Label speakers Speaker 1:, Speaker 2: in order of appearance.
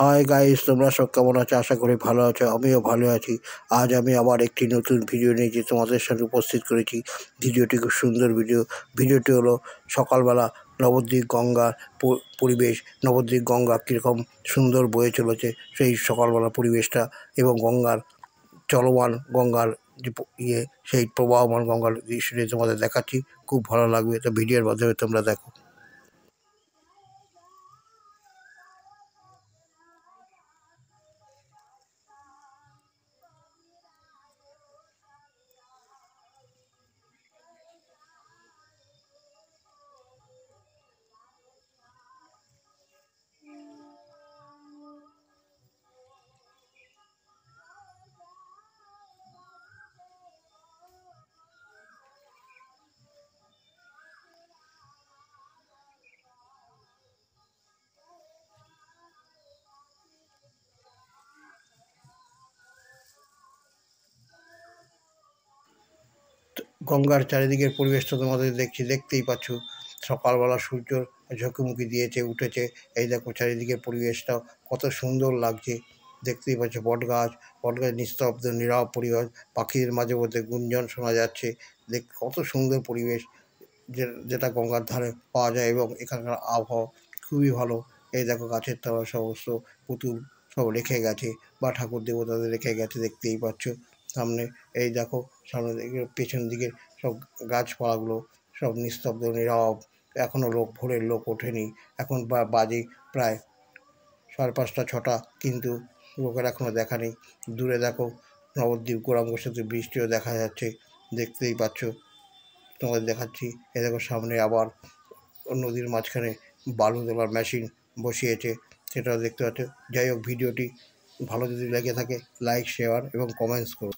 Speaker 1: Hi guys, তোমরা সব কেমন আছো? আশা করি ভালো আছো। আমিও ভালো আছি। আজ আমি আবার একটি নতুন ভিডিও নিয়ে যে তোমাদের সামনে উপস্থিত করেছি। ভিডিওটি খুব সুন্দর ভিডিওটি হলো সকালবেলা নবদ্বীপ গঙ্গার পরিবেশ। নবদ্বীপ গঙ্গা কীরকম সুন্দর বয়ে চলেছে সেই সকালবেলা পরিবেশটা, এবং গঙ্গার চলমান গঙ্গার যে সেই প্রবাহমান গঙ্গার দৃশ্যটি তোমাদের দেখাচ্ছি। খুব ভালো লাগবে, তো ভিডিওর মাধ্যমে তোমরা দেখো। গঙ্গার চারিদিকের পরিবেশটা তোমাদের দেখতেই পাচ্ছ। সকালবেলা সূর্য ঝুঁকিমুখি দিয়েছে, উঠেছে। এই দেখো চারিদিকের পরিবেশটাও কত সুন্দর লাগছে, দেখতেই পাচ্ছ। বটগাছ নিস্তব্ধ নীরব পরিবেশ, পাখির মাঝে মধ্যে গুঞ্জন শোনা যাচ্ছে। কত সুন্দর পরিবেশ যেটা গঙ্গার ধারে পাওয়া যায়, এবং এখানকার আবহাওয়া খুবই ভালো। এই দেখো গাছের তলায় সমস্ত পুতুল সব রেখে গেছে, বা ঠাকুর দেবতাদের রেখে গেছে, দেখতেই পাচ্ছ। সামনে এই দেখো, সামনে দিকে পেছন দিকে সব গাছপালাগুলো সব নিস্তব্ধ নীরব। এখনও ভোরের লোক ওঠেনি। এখন বাজে প্রায় 5:30 6টা, কিন্তু লোকের এখনও দেখা নেই। দূরে দেখো নবদ্বীপ গৌরাঙ্গ সেতু বৃষ্টিও দেখা যাচ্ছে, দেখতেই পাচ্ছ। তোমাদের দেখাচ্ছি। এ দেখো সামনে আবার নদীর মাঝখানে বালু তোলার মেশিন বসিয়েছে, সেটাও দেখতে পাচ্ছ। যাই হোক, ভিডিওটি ভালো যদি লেগে থাকে লাইক, শেয়ার এবং কমেন্টস করো।